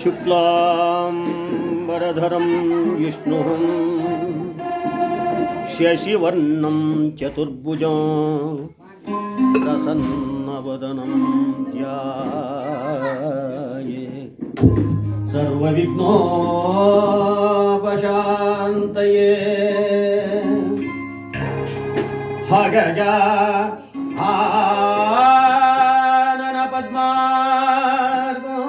शुक्लाम्बरधरं विष्णुं शशिवर्णं चतुर्भुजं प्रसन्नवदनं ध्यायेत् सर्वविघ्नोपशान्तये। हगजा आनन पद्मार्गो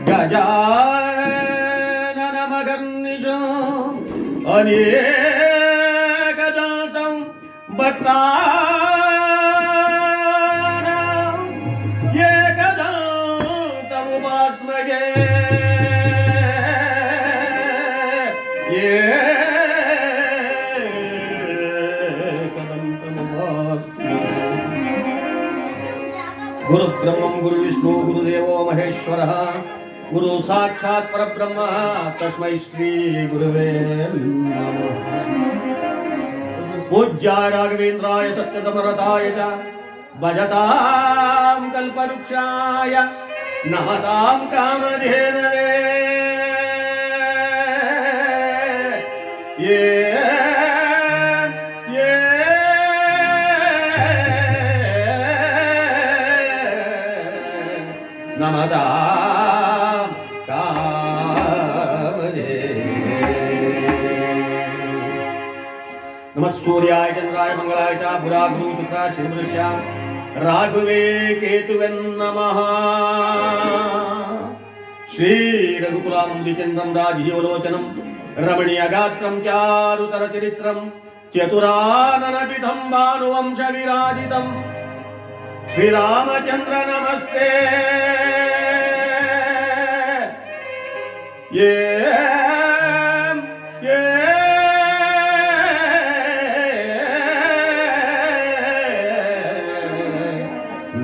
गजाननमगर्निशो अनेकदन्तं भक्तानां एकदन्तमुपास्महे। गुरु ब्रह्मं गुरु विष्णु गुरुदेवो महेश्वरः गुरु साक्षात् परब्रह्म तस्मै श्री गुरुवे नमः। पूज्याय राघवेन्द्राय सत्यधर्मरताय च भजतां कल्पवृक्षाय नमतां कामधेनवे। नमता कामधेनवे। नमः सूर्याय चंद्राय मंगलाय च बुधाग्रु शुक्राय शनिभ्यां राघवे केतुवे नमः। श्री रघुकुलाम्बिचन्द्रं राजीवलोचनं रमणीयगात्रं चारुतरचरित्रं चतुराननविधं भानुवंशविराजितं श्रीरामचन्द्र नमस्ते।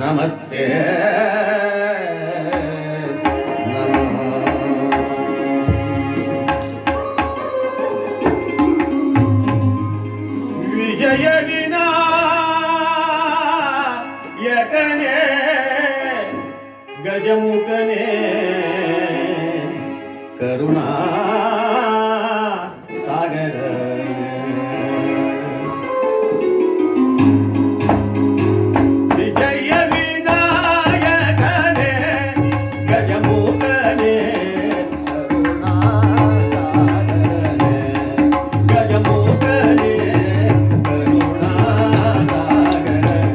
नमस्ते विजय विनायकने गजमुखने करुणा सागर विजय विनायकने गजमुखने करुणा सागरने गजमुखने करुणा सागरने।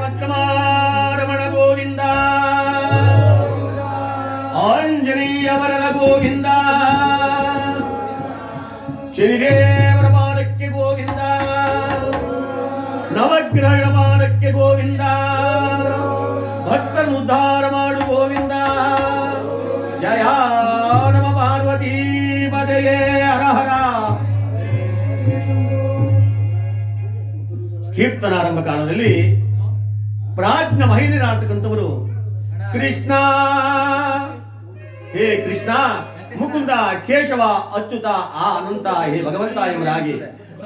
ಶ್ರೀಮದ್ರಮಾರಮಣ ಗೋವಿಂದ, ಆಂಜನೇಯ ವರನ ಗೋವಿಂದ, ಶನಿದೇವರ ಮಾನಕ್ಕೆ ಗೋವಿಂದ, ನವಗ್ರಹಗಳ ಮಾನಕ್ಕೆ ಗೋವಿಂದ, ಭಕ್ತರನ್ನು ಉದ್ಧಾರ ಮಾಡು ಗೋವಿಂದ. ಜಯ ನಮ ಪಾರ್ವತೀ ಪದಯೇ ಹರ ಹರ. ಕೀರ್ತನಾರಂಭ ಕಾಲದಲ್ಲಿ ಪ್ರಾಜ್ಞ ಮಹಿಳೆಯರಾಗ್ತಕ್ಕಂಥವರು ಕೃಷ್ಣ, ಹೇ ಕೃಷ್ಣ, ಮುಕುಂದ, ಕೇಶವ, ಅಚ್ಯುತ, ಆ ಅನಂತ, ಹೇ ಭಗವಂತ ಎಂಬುದಾಗಿ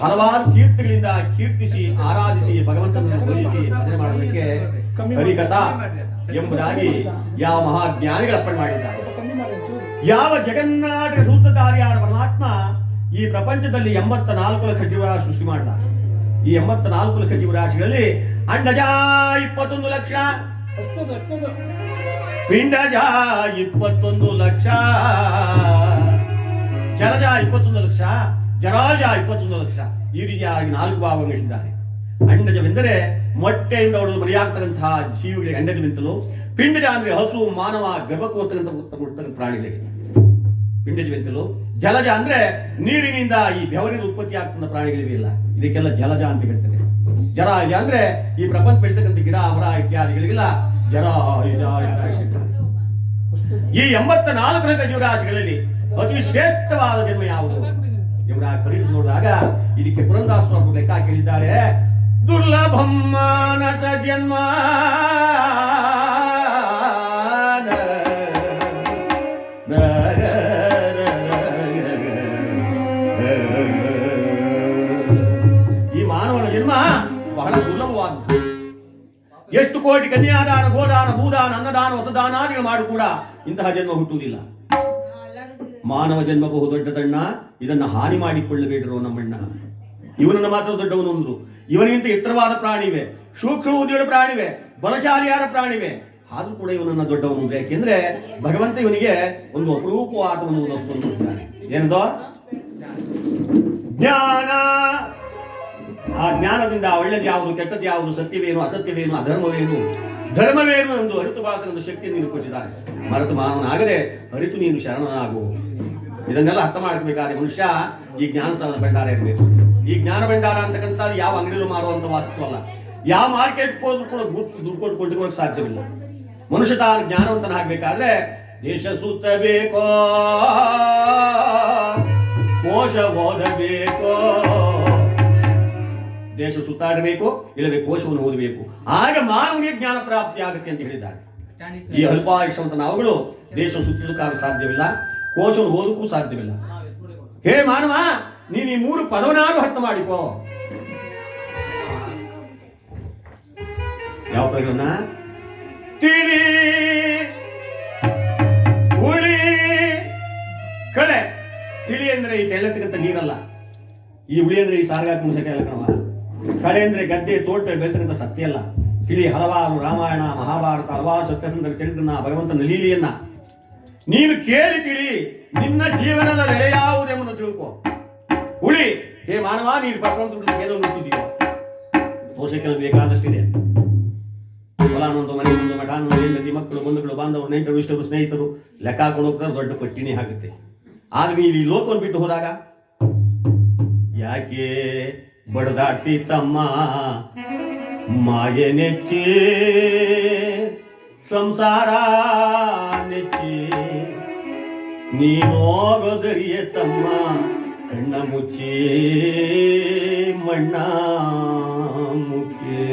ಹಲವಾರು ಕೀರ್ತಿಗಳಿಂದ ಕೀರ್ತಿಸಿ ಆರಾಧಿಸಿ ಭಗವಂತನನ್ನು ಪೂಜಿಸಿ ಭಜನೆ ಮಾಡೋದಕ್ಕೆ ಹರಿಕಥಾ ಎಂಬುದಾಗಿ ಯಾವ ಮಹಾಜ್ಞಾನಿಗಳು ಅರ್ಪಣೆ ಮಾಡಿದ್ದಾರೆ. ಯಾವ ಜಗನ್ನಾಟ ಸೂತ್ರಧಾರಿಯಾದ ಪರಮಾತ್ಮ ಈ ಪ್ರಪಂಚದಲ್ಲಿ 84 ಲಕ್ಷ ಜೀವರಾಶಿ ಸೃಷ್ಟಿ ಮಾಡಿದ. ಈ 84 ಲಕ್ಷ ಜೀವರಾಶಿಗಳಲ್ಲಿ ಅಂಡಜ 21 ಲಕ್ಷ, ಪಿಂಡಜ 21 ಲಕ್ಷ, ಜಲಜ 21 ಲಕ್ಷ, ಜರಾಜ 21 ಲಕ್ಷ. ಈ ರೀತಿಯಾಗಿ 4 ಭಾಗವಹಿಸಿದ್ದಾರೆ. ಅಂಡಜವೆಂದರೆ ಮೊಟ್ಟೆಯಿಂದ ಹೊಡೆದು ಬರಿಯಾಗ್ತಕ್ಕಂತಹ ಜೀವಿಗಳಿಗೆ ಅಂಡಜವೆಂತಲೂ, ಪಿಂಡಜ ಅಂದ್ರೆ ಹಸು, ಮಾನವ, ಗರ್ಭಕ್ಕೆ ಪ್ರಾಣಿಗಳಿಗೆ ಪಿಂಡಜವೆಂತಲೂ, ಜಲಜ ಅಂದ್ರೆ ನೀರಿನಿಂದ ಈ ಬೆವರಿನ ಉತ್ಪತ್ತಿ ಆಗ್ತಕ್ಕಂಥ ಪ್ರಾಣಿಗಳಿವೆಯಲ್ಲ, ಇದಕ್ಕೆಲ್ಲ ಜಲಜ ಅಂತ ಹೇಳ್ತಾರೆ. ಜರಾಯುಜ ಅಂದ್ರೆ ಈ ಪ್ರಪಂಚ ಬೆಳೀತಕ್ಕಂಥ ಗಿಡ, ಮರ ಇತ್ಯಾದಿಗಳಿಗೆಲ್ಲ ಜರಾಯುಜ. ಈ 84 ಲಕ್ಷ ಜೀವರಾಶಿಗಳಲ್ಲಿ ಅತಿ ಶ್ರೇಷ್ಠವಾದ ಜನ್ಮ ಯಾವುದು ಎಂಬುದಾಗಿ ಪರಿಗಣಿಸಿ ನೋಡಿದಾಗ ಇದಕ್ಕೆ ಪುರಂದರದಾಸರು ಲೆಕ್ಕ ಕೇಳಿದ್ದಾರೆ. ದುರ್ಲಭಂ ಮಾನಸ ಜನ್ಮ, ಈ ಮಾನವನ ಜನ್ಮ ಬಹಳ ದುರ್ಲಭವಾದದ್ದು. ಎಷ್ಟು ಕೋಟಿ ಕನ್ಯಾದಾನ, ಗೋದಾನ, ಭೂದಾನ, ಅನ್ನದಾನ, ಹೊಸದಾನಾದಿಗಳು ಮಾಡಿ ಕೂಡ ಇಂತಹ ಜನ್ಮ ಹುಟ್ಟುವುದಿಲ್ಲ. ಮಾನವ ಜನ್ಮ ಬಹು ದೊಡ್ಡ ತಣ್ಣ, ಇದನ್ನು ಹಾನಿ ಮಾಡಿಕೊಳ್ಳಬೇಡರು ನಮ್ಮಣ್ಣ. ಇವನನ್ನು ಮಾತ್ರ ದೊಡ್ಡವನು ಅಂದ್ರು. ಇವನಿಗಿಂತ ಎತ್ತರವಾದ ಪ್ರಾಣಿವೆ, ಸೂಕ್ಷ್ಮ ಬುದ್ಧಿಗಳ ಪ್ರಾಣಿವೆ, ಬಲಶಾಲಿಯಾದ ಪ್ರಾಣಿವೆ, ಆದ್ರೂ ಕೂಡ ಇವನನ್ನ ದೊಡ್ಡವನು. ಯಾಕೆಂದ್ರೆ ಭಗವಂತ ಇವನಿಗೆ ಒಂದು ಅಪರೂಪವಾದ ಒಂದು ವಸ್ತುವನ್ನು ಕೊಟ್ಟಿದ್ದಾನೆ. ಏನದೋ ಜ್ಞಾನ. ಆ ಜ್ಞಾನದಿಂದ ಒಳ್ಳೆದು ಯಾವುದು, ಕೆಟ್ಟದ್ದು ಯಾವುದು, ಸತ್ಯವೇನು, ಅಸತ್ಯವೇನು, ಅಧರ್ಮವೇನು, ಧರ್ಮವೇನು ಎಂದು ಅರಿತು ಬಾಳತಕ್ಕಂಥ ಶಕ್ತಿ ನೀನು ಕೊಟ್ಟಿದ್ದಾನೆ. ಮರೆತು ಮಾನವನಾಗದೆ ಅರಿತು ನೀನು ಶರಣನಾಗು. ಇದನ್ನೆಲ್ಲ ಅರ್ಥ ಮಾಡಬೇಕಾದ್ರೆ ಮನುಷ್ಯ ಈ ಜ್ಞಾನ ಭಂಡಾರ ಇರಬೇಕು. ಈ ಜ್ಞಾನ ಭಂಡಾರ ಅಂತಕ್ಕಂಥ ಯಾವ ಅಂಗಡಿಯಲ್ಲೂ ಮಾರುವಂತ ವಸ್ತು ಅಲ್ಲ. ಯಾವ ಮಾರ್ಕೆಟ್ ಹೋದ್ರು ಕೂಡ ದುಡ್ಡು ಕೊಂಡುಕೊಳ್ಳಕ್ಕೆ ಸಾಧ್ಯವಿಲ್ಲ. ಮನುಷ್ಯ ತಾನು ಜ್ಞಾನವಂತನಾಗಬೇಕಾದ್ರೆ ದೇಶ ಸುತ್ತಬೇಕೋ, ಕೋಶ ಓದಬೇಕೋ, ದೇಶ ಸುತ್ತಾಡಬೇಕು, ಇಲ್ಲವೇ ಕೋಶವನ್ನು ಓದಬೇಕು. ಆಗ ಮಾನವನಿಗೆ ಜ್ಞಾನ ಪ್ರಾಪ್ತಿ ಆಗುತ್ತೆ ಅಂತ ಹೇಳಿದ್ದಾರೆ. ಈ ಅಲ್ಪಾಯುಷ್ಯವಂತ ನಾವುಗಳು ದೇಶ ಸುತ್ತಲಿಕ್ಕಾಗ ಸಾಧ್ಯವಿಲ್ಲ, ಕೋಶವನ್ನು ಓದಕ್ಕೂ ಸಾಧ್ಯವಿಲ್ಲ. ಹೇ ಮಾನವ, ನೀನು ಈ 3 ಪದವನ್ನಾರು ಅರ್ಥ ಮಾಡಿಕೋ. ಯಾವ ಪದಗಳನ್ನ? ತಿಳಿ, ಹುಳಿ, ಕಳೆ. ತಿಳಿ ಅಂದ್ರೆ ಈ ತೆಳ್ಳತಕ್ಕಂಥ ನೀರಲ್ಲ. ಈ ಹುಳಿ ಅಂದ್ರೆ ಈ ಸಾರ್ಗಾಕ ಮುಸಕ ಎಲ್ಲ ಕಣವ. ಕಳೆ ಅಂದ್ರೆ ಗದ್ದೆ ತೋಟದಲ್ಲಿ ಬೆಳೆತಕ್ಕಂಥ ಸತ್ಯ ಅಲ್ಲ. ತಿಳಿ ಹಲವಾರು ರಾಮಾಯಣ, ಮಹಾಭಾರತ, ಹಲವಾರು ಸತ್ಯಸಂಧರ ಚರಿತ್ರನ, ಭಗವಂತನ ಲೀಲೆಯನ್ನ ನೀನು ಕೇಳಿ ತಿಳಿ. ನಿನ್ನ ಜೀವನದ ನೆಲೆ ಯಾವುದೆಂಬುದನ್ನು ತಿಳ್ಕೊ. ಹುಳಿ, ಹೇ ಮಾನವ, ನೀನು ಪಟ್ಕೊಂಡು ದುಡ್ಡು ಏನೋ ನುಡ್ತಿದೀಯೋ, ತೋಷಕ್ಕೆಲ್ಲ ಬೇಕಾದಷ್ಟಿದೆ. ಹೊಲಾನೊಂದು, ಮನೆಯೊಂದು, ಮಠಾನೊಂದು, ಹೆಂಡತಿ, ಮಕ್ಕಳು, ಬಂಧುಗಳು, ಬಾಂಧವರು, ನೆಂಟರು, ಇಷ್ಟರು, ಸ್ನೇಹಿತರು ಲೆಕ್ಕ ಹಾಕೊಂಡು ಹೋಗ್ತಾರೆ. ದೊಡ್ಡ ಪಟ್ಟಿನೇ ಆಗುತ್ತೆ. ಆದ್ರೆ ನೀನು ಈ ಲೋಕವನ್ನು ಬಿಟ್ಟು ಹೋದಾಗ ಯಾಕೆ ಬಡದಾಟಿ ತಮ್ಮ ಮಾಯೆ ನೆಚ್ಚಿ, ಸಂಸಾರ ನೆಚ್ಚಿ, ನೀನೋಗೋದರಿಯ ತಮ್ಮ ಕಣ್ಣ ಮುಚ್ಚಿ ಮಣ್ಣ ಮುಚ್ಚಿ.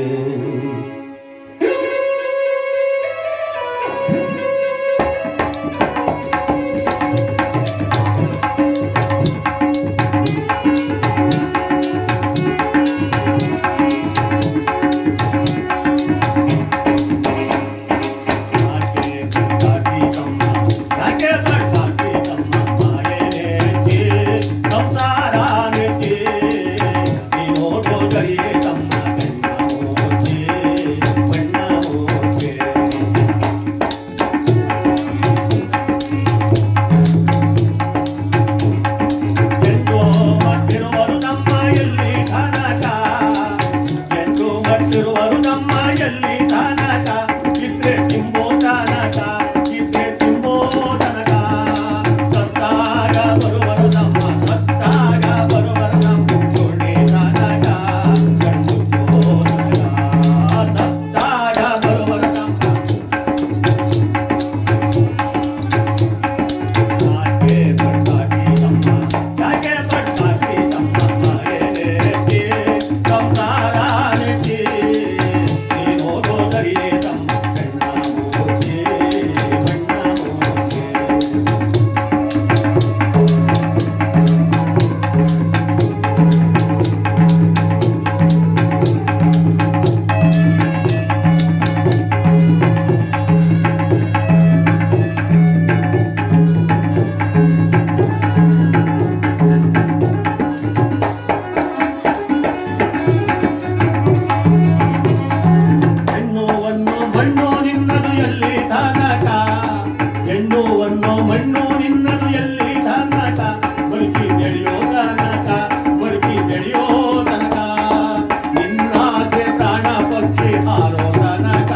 ಪಕ್ಷಿ ಹಾರೋ ತನಕ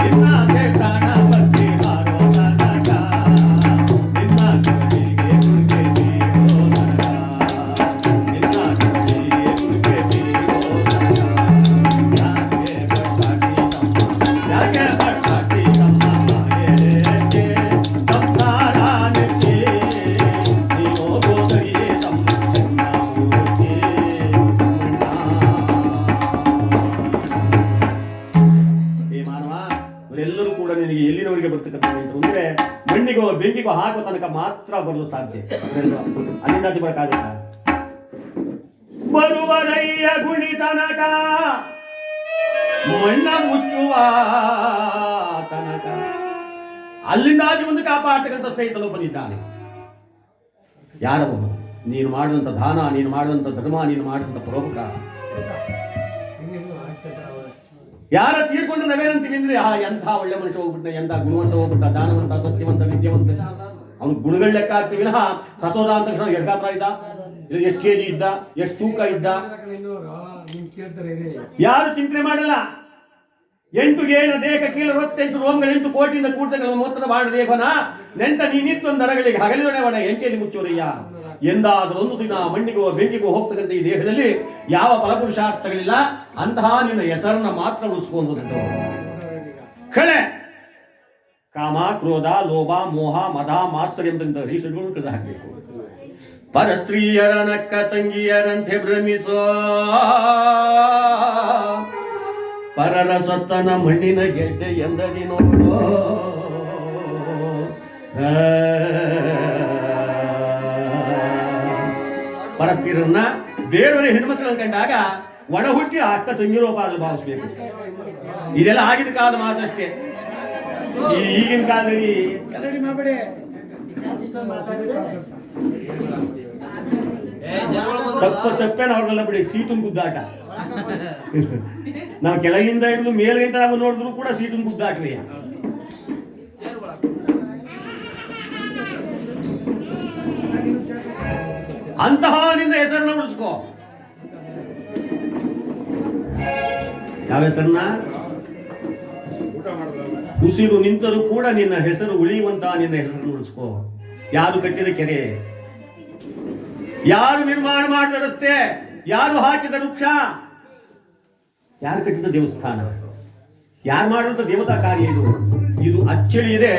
ನಿನ್ನಾಸೆ ಪ್ರಾಣ ಪಕ್ಷಿ ಹಾರೋ ತನಕ ನಿನ್ನ ಕವಿಗೆ ಗುರುಗೆ ಬೀರೋ ತನಕ ನಿನ್ನ ಕವಿಗೆ ಗುರುಗೆ ಬೀರೋ ತನಕ ಯಾಕೆ ಪಟ್ಟಾಟಿ ತಮ್ಮ ಮಾಯೇಕೆ ಸಂಸಾರ ನಿತ್ಯೆ ನೀನೋ ಗೋದರಿಯೇ ತಮ್ಮ ಮೂರ್ತಿ ಎಲ್ಲರೂ ಕೂಡ ನಿನಗೆ ಎಲ್ಲಿನವರೆಗೆ ಬರ್ತಕ್ಕಂಥದ್ದು ಅಂದ್ರೆ ಮಣ್ಣಿಗೋ ಬೆಂಕಿಗೋ ಹಾಕೋ ತನಕ ಮಾತ್ರ ಬರಲು ಸಾಧ್ಯ. ಅಲ್ಲಿಂದ ಬರಕ್ಕಾಗತ್ತ ಬರುವರಯ್ಯ ಗುಣಿ ತನಕ ಮಣ್ಣ ಮುಚ್ಚುವ ತನಕ ಅಲ್ಲಿಂದಾಚೆ ಒಂದು ಕಾಪಾಡ್ತಕ್ಕಂಥ ಸ್ನೇಹಿತನು ಬಂದಿದ್ದಾನೆ. ಯಾರವನು? ನೀನು ಮಾಡಿದಂಥ ದಾನ, ನೀನು ಮಾಡಿದಂಥ ಧರ್ಮ, ನೀನು ಮಾಡಿದಂಥ ಪರೋಪಕಾರ. ಯಾರ ತೀರ್ಕೊಂಡ್ರೆ ನಾವೇನಂತೀವಿ ಅಂದ್ರೆ ಎಂಥ ಒಳ್ಳೆ ಮನುಷ್ಯ ಹೋಗ್ಬಿಟ್ಟ, ಎಂಥ ಗುಣವಂತ ಹೋಗ್ಬಿಟ್ಟ, ದಾನವಂತ, ಸತ್ಯವಂತ, ವಿದ್ಯಾವಂತ. ಅವನು ಗುಣಗಳ ಲೆಕ್ಕ ಆಗ್ತೀವಿ ವಿನಃ ಸತೋದ ಅಂತ ತಕ್ಷಣ ಎಷ್ಟು ಗಾತ್ರ ಇದ್ದ, ಎಷ್ಟು ಕೆಜಿ ಇದ್ದ, ಎಷ್ಟು ತೂಕ ಇದ್ದ, ಯಾರು ಚಿಂತನೆ ಮಾಡಲ್ಲ. 8 ಗೇಣ ದೇಹ ಕೀಲ 28 ರೋಮಗಳು 8 ಕೋಟಿಯಿಂದ ಕೂಡ್ತಗಳ ಮೊತ್ತದ ಬಾಣ ದೇವನ ನೆಂಟ ನೀನಿತ್ತೊಂದು ನರಗಳಿಗೆ ಹಗಲಿದೊಡೆವನ ಎಂಟೆಯಲ್ಲಿ ಮುಚ್ಚುವರಯ್ಯ. ಎಂದಾದರೂ ಒಂದು ದಿನ ಮಣ್ಣಿಗೋ ಬೆಂಕಿಗೋ ಹೋಗ್ತಕ್ಕಂಥ ಈ ದೇಹದಲ್ಲಿ ಯಾವ ಫಲಪುರುಷಾರ್ಥಗಳಿಲ್ಲ. ಅಂತಹ ನಿನ್ನ ಹೆಸರನ್ನ ಮಾತ್ರ ಉಳಿಸ್ಕೊಂಡು ಕಳೆ ಕಾಮ, ಕ್ರೋಧ, ಲೋಭ, ಮೋಹ, ಮದ, ಮಾತ್ಸರ್ಯ ಎಂಬಂತ ರೀಸೆಟ್ಗಳು ಕಳೆದು ಹಾಕಬೇಕು. ಪರಸ್ತ್ರೀಯರ ನಕ್ಕ ತಂಗಿಯರಂತೆ ಭ್ರಮಿಸೋ ಪರರ ಸತ್ತನ ಮಣ್ಣಿನ ಗೆಡ್ಡೆ ಎಂದದಿ ನೋಡೋ. ಪರಸ್ತ್ರೀಯರನ್ನ ಬೇರೆಯವರ ಹೆಣ್ಮಕ್ಳನ್ನ ಕಂಡಾಗ ಒಣ ಹುಟ್ಟಿ ಅಕ್ಕ ತಂಗಿರೋ ಪಾದ ಭಾವಿಸ್ಬೇಕು. ಇದೆಲ್ಲ ಆಗಿನ ಕಾಲದ ಮಾತಷ್ಟೇ. ಈಗಿನ ಕಾಲದಲ್ಲಿ ತಪ್ಪೇನ ಅವ್ರಿಗೆಲ್ಲ ಬಿಡಿ ಸೀಟನ್ ಗುದ್ದಾಟ. ನಾವು ಕೆಳಗಿಂದ ಹಿಡಿದು ಮೇಲ್ಗಂಟ ನಾವು ನೋಡಿದ್ರು ಕೂಡ ಸೀಟನ್ ಗುದ್ದಾಟ್ರಿ. ಅಂತಹ ನಿನ್ನ ಹೆಸರನ್ನ ಉಳಿಸ್ಕೋ. ಯಾವ ಹೆಸರನ್ನ? ಉಸಿರು ನಿಂತರೂ ಕೂಡ ನಿನ್ನ ಹೆಸರು ಉಳಿಯುವಂತಹ ನಿನ್ನ ಹೆಸರನ್ನು ಉಳಿಸ್ಕೋ. ಯಾರು ಕಟ್ಟಿದ ಕೆರೆ, ಯಾರು ನಿರ್ಮಾಣ ಮಾಡಿದ ರಸ್ತೆ, ಯಾರು ಹಾಕಿದ ವೃಕ್ಷ, ಯಾರು ಕಟ್ಟಿದ ದೇವಸ್ಥಾನ, ಯಾರು ಮಾಡಿದಂತ ದೇವತಾ ಕಾರ್ಯ ಇದು ಅಚ್ಚಳಿ ಇದೆ.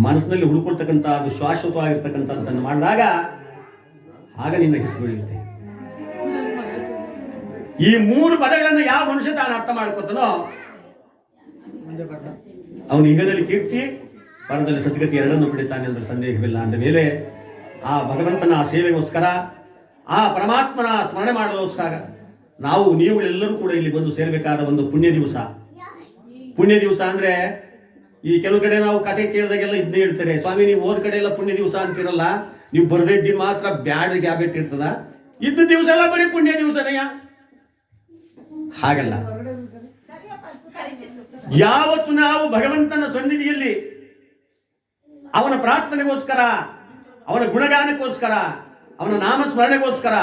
ಮನಸ್ಸಿನಲ್ಲಿ ಹುಡುಕೊಳ್ತಕ್ಕಂಥ ಅದು ಶಾಶ್ವತವಾಗಿರ್ತಕ್ಕಂಥದ್ದನ್ನು ಮಾಡಿದಾಗ ಆಗ ನಿನ್ನ ಹೆಸರು ಉಳಿಯುತ್ತೆ. ಈ 3 ಪದಗಳನ್ನು ಯಾವ ಮನುಷ್ಯ ತಾನು ಅರ್ಥ ಮಾಡ್ಕೊತಾನೋ ಅವನು ಇಹದಲ್ಲಿ ಕೀರ್ತಿ, ಪರದಲ್ಲಿ ಸದ್ಗತಿ ಎರಡನ್ನು ಪಡಿತಾನೆ ಅಂದ್ರೆ ಸಂದೇಹವಿಲ್ಲ. ಅಂದ ಮೇಲೆ ಆ ಭಗವಂತನ ಸೇವೆಗೋಸ್ಕರ, ಆ ಪರಮಾತ್ಮನ ಸ್ಮರಣೆ ಮಾಡೋಸ್ಕರ ನಾವು ನೀವುಗಳೆಲ್ಲರೂ ಕೂಡ ಇಲ್ಲಿ ಬಂದು ಸೇರಬೇಕಾದ ಒಂದು ಪುಣ್ಯ ದಿವಸ. ಪುಣ್ಯ ದಿವಸ ಅಂದ್ರೆ ಈ ಕೆಲವು ಕಡೆ ನಾವು ಕಥೆ ಕೇಳಿದಾಗೆಲ್ಲ ಇದನ್ನೇ ಹೇಳ್ತಾರೆ, ಸ್ವಾಮಿ ನೀವು ಹೋದ ಕಡೆ ಎಲ್ಲ ಪುಣ್ಯ ದಿವಸ ಅಂತಿರಲ್ಲ, ನೀವು ಬರದೇ ಇದ್ದೀನಿ ಮಾತ್ರ ಬ್ಯಾಡ್ ಗ್ಯಾಬೆಟ್ ಇರ್ತದ, ಇದ್ದ ದಿವಸ ಎಲ್ಲ ಬರೀ ಪುಣ್ಯ ದಿವಸನಯ್ಯ. ಹಾಗಲ್ಲ. ಯಾವತ್ತು ನಾವು ಭಗವಂತನ ಸನ್ನಿಧಿಯಲ್ಲಿ ಅವನ ಪ್ರಾರ್ಥನೆಗೋಸ್ಕರ, ಅವನ ಗುಣಗಾನಕ್ಕೋಸ್ಕರ, ಅವನ ನಾಮಸ್ಮರಣೆಗೋಸ್ಕರ,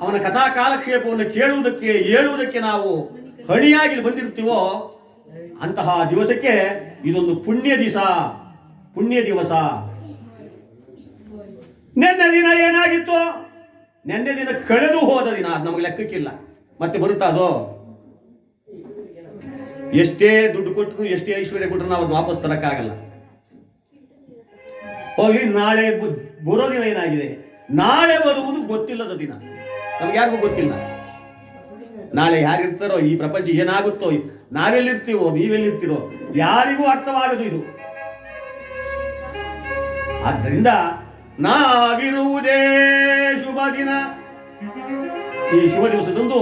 ಅವನ ಕಥಾ ಕಾಲಕ್ಷೇಪವನ್ನು ಕೇಳುವುದಕ್ಕೆ ಹೇಳುವುದಕ್ಕೆ ನಾವು ಹಣಿಯಾಗಿ ಬಂದಿರ್ತೀವೋ ಅಂತಹ ದಿವಸಕ್ಕೆ ಇದೊಂದು ಪುಣ್ಯ ದಿವಸ. ನೆನ್ನೆ ದಿನ ಏನಾಗಿತ್ತು? ನೆನ್ನೆ ದಿನ ಕಳೆದು ಹೋದ ದಿನ, ಅದು ನಮಗೆ ಲೆಕ್ಕಕ್ಕಿಲ್ಲ. ಮತ್ತೆ ಬರುತ್ತಾ ಅದು? ಎಷ್ಟೇ ದುಡ್ಡು ಕೊಟ್ಟರು, ಎಷ್ಟೇ ಐಶ್ವರ್ಯ ಕೊಟ್ಟರು ನಾವು ಅದು ವಾಪಸ್ ತರಕ್ಕಾಗಲ್ಲ. ಹೋಗಿ ನಾಳೆ ಬರೋ ದಿನ ಏನಾಗಿದೆ? ನಾಳೆ ಬರುವುದು ಗೊತ್ತಿಲ್ಲದ ದಿನ, ನಮ್ಗೆ ಯಾರಿಗೂ ಗೊತ್ತಿಲ್ಲ. ನಾಳೆ ಯಾರಿರ್ತಾರೋ, ಈ ಪ್ರಪಂಚ ಏನಾಗುತ್ತೋ, ನಾವೆಲ್ಲಿರ್ತೀವೋ, ನೀವೆಲ್ಲಿರ್ತೀರೋ ಯಾರಿಗೂ ಅರ್ಥವಾಗದು ಇದು. ಆದ್ದರಿಂದ ನಾವಿರುವುದೇ ಶುಭ ದಿನ. ಈ ಶುಭ ದಿವಸದಂದು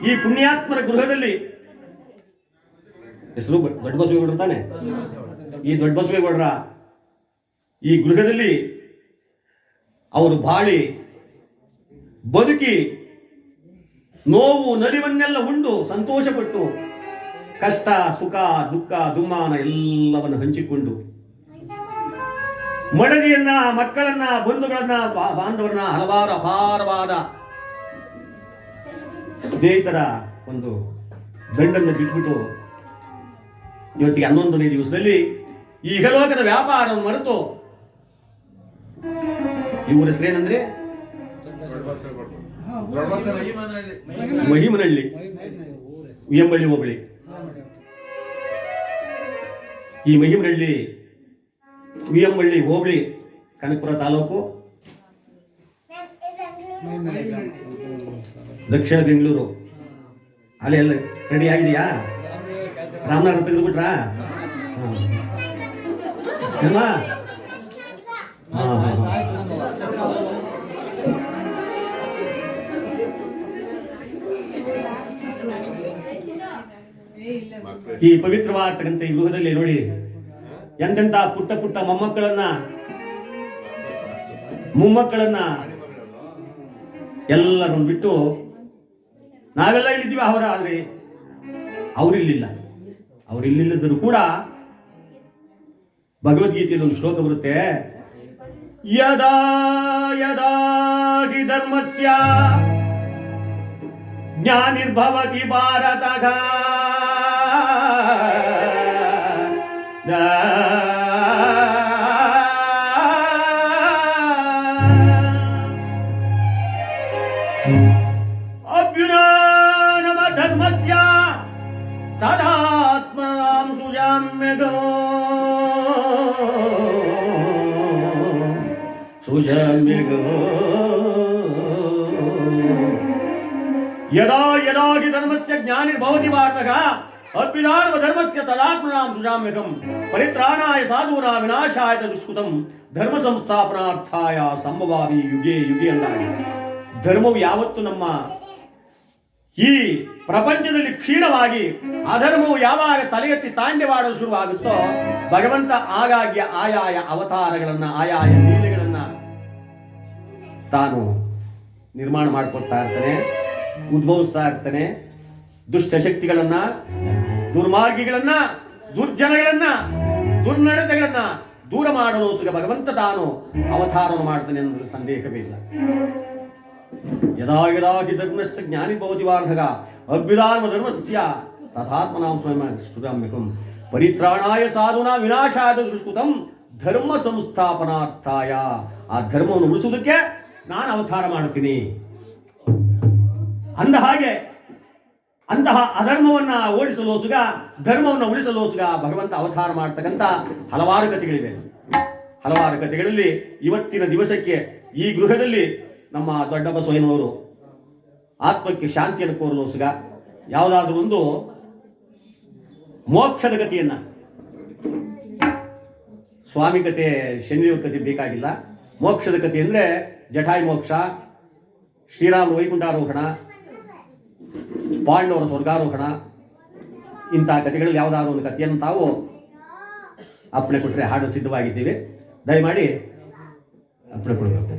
ಈ ಪುಣ್ಯಾತ್ಮರ ಗೃಹದಲ್ಲಿ, ಹೆಸರು ದೊಡ್ಡ ಬಸವೇಗೌಡರು ತಾನೆ, ಈ ದೊಡ್ಡ ಬಸವೇಗೌಡರ ಈ ಗೃಹದಲ್ಲಿ ಅವರು ಬಾಳಿ ಬದುಕಿ ನೋವು ನಲಿವನ್ನೆಲ್ಲ ಉಂಡು ಸಂತೋಷಪಟ್ಟು ಕಷ್ಟ ಸುಖ ದುಃಖ ದುಮ್ಮಾನ ಎಲ್ಲವನ್ನು ಹಂಚಿಕೊಂಡು ಮಡದಿಯನ್ನ, ಮಕ್ಕಳನ್ನ, ಬಂಧುಗಳನ್ನ, ಬಾಂಧವರನ್ನ ಹಲವಾರು ಅಪಾರವಾದ ಸ್ನೇಹಿತರ ಒಂದು ದಂಡನ್ನು ಬಿಟ್ಬಿಟ್ಟು ಇವತ್ತಿಗೆ 11ನೇ ದಿವಸದಲ್ಲಿ ಈ ಇಹಲೋಕದ ವ್ಯಾಪಾರವನ್ನು ಮರೆತು, ಇವರ ಹೆಸರೇನಂದ್ರೆ ಮಹಿಮನಹಳ್ಳಿ, ಉಯ್ಯಂಬಳ್ಳಿ ಹೋಬಳಿ. ಈ ಮಹಿಮನಹಳ್ಳಿ ಉಯ್ಯಂಬಳ್ಳಿ ಹೋಬಳಿ ಕನಕಪುರ ತಾಲೂಕು, ದಕ್ಷಿಣ ಬೆಂಗಳೂರು. ಅಲ್ಲಿ ಎಲ್ಲ ರೆಡಿ ಆಗಿದೆಯಾ? ರಾಮನಗರ ತೆಗೆದುಬಿಟ್ರಾ? ಅಲ್ವಾ? ಈ ಪವಿತ್ರವಾಗ್ತಕ್ಕಂಥ ಈ ಗೃಹದಲ್ಲಿ ನೋಡಿ ಎಂತೆಂತ ಪುಟ್ಟ ಪುಟ್ಟ ಮೊಮ್ಮಕ್ಕಳನ್ನ ಎಲ್ಲರನ್ನು ಬಿಟ್ಟು ನಾವೆಲ್ಲ ಇಲ್ಲಿದ್ದೀವಿ. ಆದ್ರೆ ಅವರಿಲ್ಲಿಲ್ಲದರೂ ಕೂಡ ಭಗವದ್ಗೀತೆಯಲ್ಲಿ ಒಂದು ಶ್ಲೋಕ ಬರುತ್ತೆ, ಯದಾ ಯದಾ ಹಿ ಧರ್ಮಸ್ಯ ಜ್ಞಾನಿರ್ಭವತಿ ಭಾರತಃ ಅಭ್ಯುನಾನಮ ಧರ್ಮಸ್ಯ ತದಾತ್ಮನಾಂ ಸುಜಾಮ್ಯಗೋ ಯದಾ ಯದಾ ಹಿ ಧರ್ಮಸ್ಯ ಜ್ಞಾನಿರ್ಭವತಿ ಭಾರತಃ ಅಭ್ಯುದಾರ್ವ ಧರ್ಮಸ್ಯ ತದಾತ್ಮನಾಂ ಸುಜಾಮ್ಯಕಂ ಪರಿತ್ರಾಣಾಯ ಸಾಧೂನಾಂ ವಿನಾಶಾಯ ದುಷ್ಕೃತಂ ಧರ್ಮ ಸಂಸ್ಥಾಪನಾರ್ಥಾಯ ಸಂಭವಾಮಿ ಯುಗೆ ಯುಗೆ ಅಂದಾಗಿ. ಧರ್ಮವು ಯಾವತ್ತು ನಮ್ಮ ಈ ಪ್ರಪಂಚದಲ್ಲಿ ಕ್ಷೀಣವಾಗಿ ಅಧರ್ಮವು ಯಾವಾಗ ತಲೆ ಎತ್ತಿ ತಾಂಡ್ಯವಾಡಲು ಶುರುವಾಗುತ್ತೋ ಭಗವಂತ ಆಗಾಗ್ಗೆ ಆಯಾಯ ಅವತಾರಗಳನ್ನ, ಆಯಾಯ ಲೀಲೆಗಳನ್ನ ತಾನು ನಿರ್ಮಾಣ ಮಾಡಿಕೊಡ್ತಾ ಇರ್ತಾನೆ, ಉದ್ಭವಿಸ್ತಾ ಇರ್ತಾನೆ. ದುಷ್ಟ ಶಕ್ತಿಗಳನ್ನ, ದುರ್ಮಾರ್ಗಿಗಳನ್ನ, ದುರ್ಜನಗಳನ್ನ, ದುರ್ನಡತೆಗಳನ್ನ ದೂರ ಮಾಡಲು ಭಗವಂತ ತಾನು ಅವತಾರವನ್ನು ಮಾಡ್ತಾನೆ ಅನ್ನೋದ್ರ ಸಂದೇಹವೇ ಇಲ್ಲ. ಯದಾ ಯದಾ ಹಿ ಧರ್ಮಸ್ಯ ಜ್ಞಾನಿರ್ಭವತಿ ಭಾರತಃ ಅಭ್ಯುದಾರ್ವ ಧರ್ಮಸ್ಯ ತಥಾತ್ಮನಾಂ ಸುಜಾಮ್ಯಕಂ ಪರಿತ್ರಾಣಾಯ ಸಾಧೂನಾಂ ವಿನಾಶಾಯ ದುಷ್ಕೃತಂ ಧರ್ಮ ಸಂಸ್ಥಾಪನಾರ್ಥಾಯ. ಆ ಧರ್ಮವನ್ನು ಉಳಿಸುವುದಕ್ಕೆ ನಾನು ಅವತಾರ ಮಾಡುತ್ತೀನಿ ಅಂದ ಹಾಗೆ ಅಂತಹ ಅಧರ್ಮವನ್ನ ಓಡಿಸಲೋಸುಗ, ಧರ್ಮವನ್ನು ಉಳಿಸಲೋಸುಗ ಭಗವಂತ ಅವತಾರ ಮಾಡ್ತಕ್ಕಂಥ ಹಲವಾರು ಕಥೆಗಳಿವೆ. ಹಲವಾರು ಕಥೆಗಳಲ್ಲಿ ಇವತ್ತಿನ ದಿವಸಕ್ಕೆ ಈ ಗೃಹದಲ್ಲಿ ನಮ್ಮ ದೊಡ್ಡ ಬಸವಯ್ಯನವರು ಆತ್ಮಕ್ಕೆ ಶಾಂತಿಯನ್ನು ಕೋರಲೋಸುಗ ಯಾವುದಾದ್ರೂ ಒಂದು ಮೋಕ್ಷದ ಗತಿಯನ್ನ, ಸ್ವಾಮಿ ಕಥೆ, ಶನಿದೇವ ಕಥೆ ಬೇಕಾಗಿಲ್ಲ. ಮೋಕ್ಷದ ಕಥೆ ಅಂದರೆ ಜಟಾಯು ಮೋಕ್ಷ, ಶ್ರೀರಾಮ ವೈಕುಂಠಾರೋಹಣ, ಪಾಂಡವರ ಸ್ವರ್ಗಾರೋಹಣ, ಇಂತಹ ಕಥೆಗಳಲ್ಲಿ ಯಾವುದಾದ್ರೂ ಒಂದು ಕಥೆಯನ್ನು ತಾವು ಅಪ್ಪಣೆ ಕೊಟ್ಟರೆ ಹಾಡು ಸಿದ್ಧವಾಗಿದ್ದೀವಿ. ದಯಮಾಡಿ ಅಪ್ಪಣೆ ಕೊಡಬೇಕು.